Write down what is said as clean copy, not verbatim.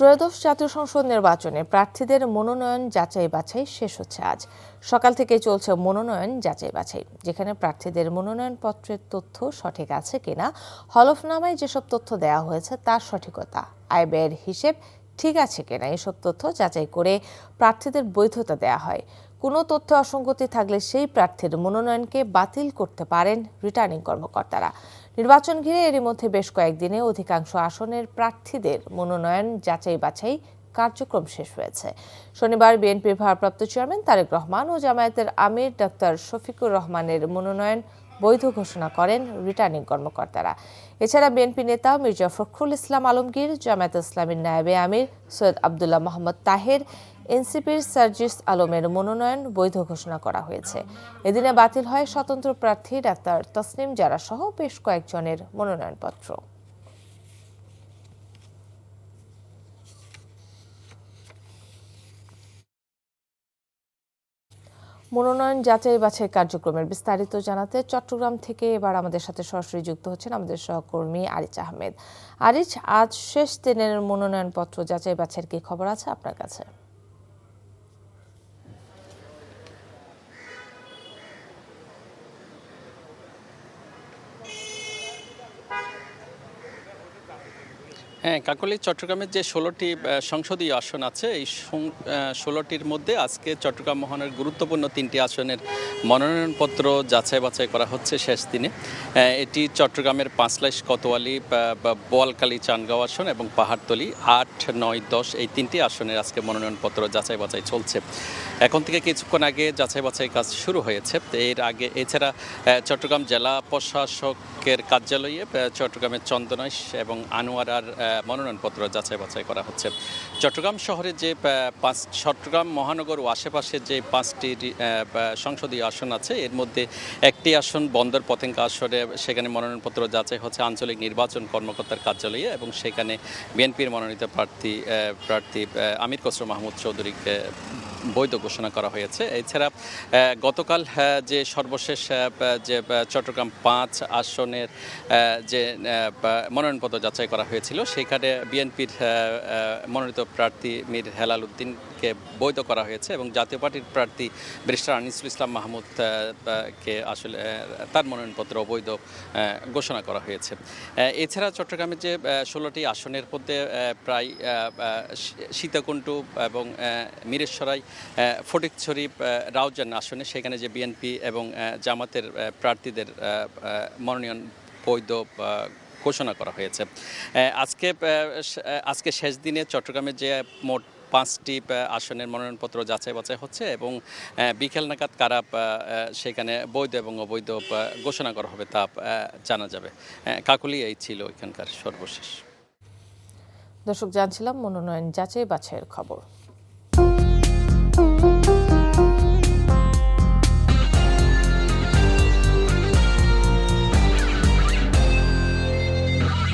ত্রয়োদশ জাতীয় সংসদ নির্বাচনে প্রার্থীদের মনোনয়ন যাচাই বাছাই শেষ হচ্ছে আজ। সকাল থেকে চলছে মনোনয়ন যাচাই বাছাই, যেখানে প্রার্থীদের মনোনয়নপত্রের তথ্য সঠিক আছে কিনা, হলফনামায় যেসব তথ্য দেওয়া হয়েছে তার সঠিকতা, আয় ব্যয়ের হিসেব ঠিক আছে কিনা এসব তথ্য যাচাই করে প্রার্থীদের বৈধতা দেওয়া হয়। কোনো তথ্য অসঙ্গতি থাকলে সেই প্রার্থীর মনোনয়নকে বাতিল করতে পারেন রিটার্নিং কর্মকর্তারা। নির্বাচন ঘিরে এরই মধ্যে বেশ কয়েকদিনে অধিকাংশ আসনের প্রার্থীদের মনোনয়ন যাচাই বাছাই কার্যক্রম শেষ হয়েছে। শনিবার বিএনপির ভারপ্রাপ্ত চেয়ারম্যান তারেক রহমান ও জামায়াতের আমির ডক্টর শফিকুর রহমানের মনোনয়ন বৈধ ঘোষণা করেন রিটার্নিং কর্মকর্তারা। এছাড়া বিএনপি নেতা মির্জা ফখরুল ইসলাম আলমগীর, জামায়াত ইসলামীর নায়েবে আমির সৈয়দ আবদুল্লাহ মোহাম্মদ তাহের, এনসিপির সার্জিস আলমের মনোনয়ন বৈধ ঘোষণা করা হয়েছে। এদিনে বাতিল হয় স্বতন্ত্র প্রার্থী ডাক্তার তসনিম জারা সহ বেশ কয়েকজনের মনোনয়নপত্র। মনোনয়ন যাচাই বাছাই কার্যক্রমের বিস্তারিত জানাতে চট্টগ্রাম থেকে এবার আমাদের সাথে সরাসরি যুক্ত হচ্ছেন আমাদের সহকর্মী আরিচ আহমেদ। আরিচ, আজ শেষ দিনের মনোনয়নপত্র যাচাই বাছাইয়ের কি খবর আছে আপনার কাছে? হ্যাঁ, কাকলী, চট্টগ্রামের যে ১৬টি সংসদীয় আসন আছে, এই ১৬টির মধ্যে আজকে চট্টগ্রাম মহানগরের গুরুত্বপূর্ণ ৩টি আসনের মনোনয়নপত্র যাচাই বাছাই করা হচ্ছে শেষ দিনে। এটি চট্টগ্রামের পাঁচলাইশ, কোতোয়ালি, বোয়ালখালী, চান্দগাঁও আসন এবং পাহাড়তলী ৮, ৯, ১০ এই ৩টি আসনের আজকে মনোনয়নপত্র যাচাই বাছাই চলছে। এখন থেকে কিছুক্ষণ আগে যাচাই বাছাই কাজ শুরু হয়েছে। এর আগে এছাড়া চট্টগ্রাম জেলা প্রশাসকের কার্যালয়ে চট্টগ্রামের চন্দনাইশ এবং আনোয়ারার মনোনয়নপত্র যাচাই বাছাই করা হচ্ছে। চট্টগ্রাম শহরে যে চট্টগ্রাম মহানগর ও আশেপাশে যে 5টি সংসদীয় আসন আছে, এর মধ্যে একটি আসন বন্দর পতেঙ্গা আসনে, সেখানে মনোনয়নপত্র যাচাই হচ্ছে আঞ্চলিক নির্বাচন কর্মকর্তার কার্যালয়ে, এবং সেখানে বিএনপির মনোনীত প্রার্থী আমির খসরু মাহমুদ চৌধুরীকে বৈধ ঘোষণা করা হয়েছে। এছাড়া গতকাল যে সর্বশেষ যে চট্টগ্রাম 5 আসনের যে মনোনয়নপত্র যাচাই করা হয়েছিল, সেখানে বিএনপির মনোনীত প্রার্থী মীর হেলাল উদ্দিনকে বৈধ করা হয়েছে এবং জাতীয় পার্টির প্রার্থী ব্যারিস্টার আনিসুল ইসলাম মাহমুদকে আসলে তার মনোনয়নপত্র অবৈধ ঘোষণা করা হয়েছে। এছাড়া চট্টগ্রামের যে 16টি আসনের মধ্যে প্রায় সীতাকুণ্ড এবং মিরেশ্বরাই, ফটিকছড়ি, রাউজান আসনে, সেখানে যে বিএনপি এবং জামাতের প্রার্থীদের মনোনয়ন বৈধ ঘোষণা করা হয়েছে। আজকে শেষ দিনে চট্টগ্রামের যে মোট 5টি আসনের মনোনয়নপত্র যাচাই বাছাই হচ্ছে এবং বিকেল নাগাদ কারা সেখানে বৈধ এবং অবৈধ ঘোষণা করা হবে তা জানা যাবে। কাকলী, এই ছিল এখানকার সর্বশেষ। দর্শক, জানছিলাম মনোনয়ন যাচাই বাছাইয়ের খবর।